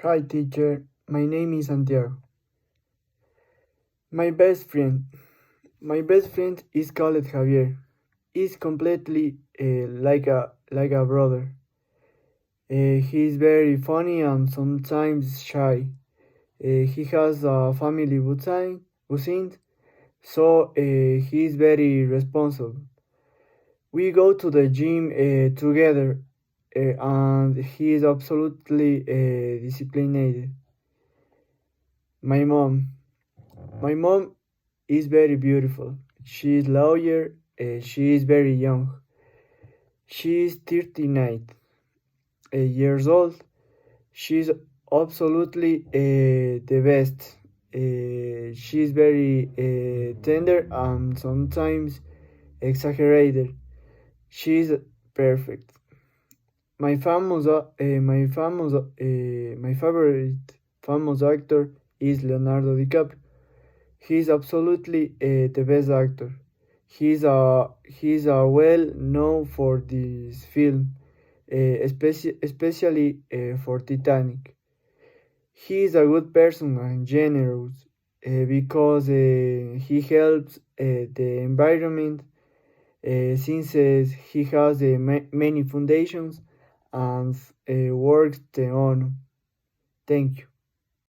Hi teacher, my name is Santiago. My best friend. My best friend is called Javier. He's completely like a brother. He's very funny and sometimes shy. He has a family routine, so he's very responsible. We go to the gym together, and he is absolutely disciplined. My mom. My mom is very beautiful. She is lawyer. She is very young. She is 39 years old. She is absolutely the best. She is very tender and sometimes exaggerated. She is perfect. My favorite famous actor is Leonardo DiCaprio. He's absolutely the best actor. He's well known for this film, especially for Titanic. He is a good person and generous because he helps the environment since he has many foundations and works on. Thank you.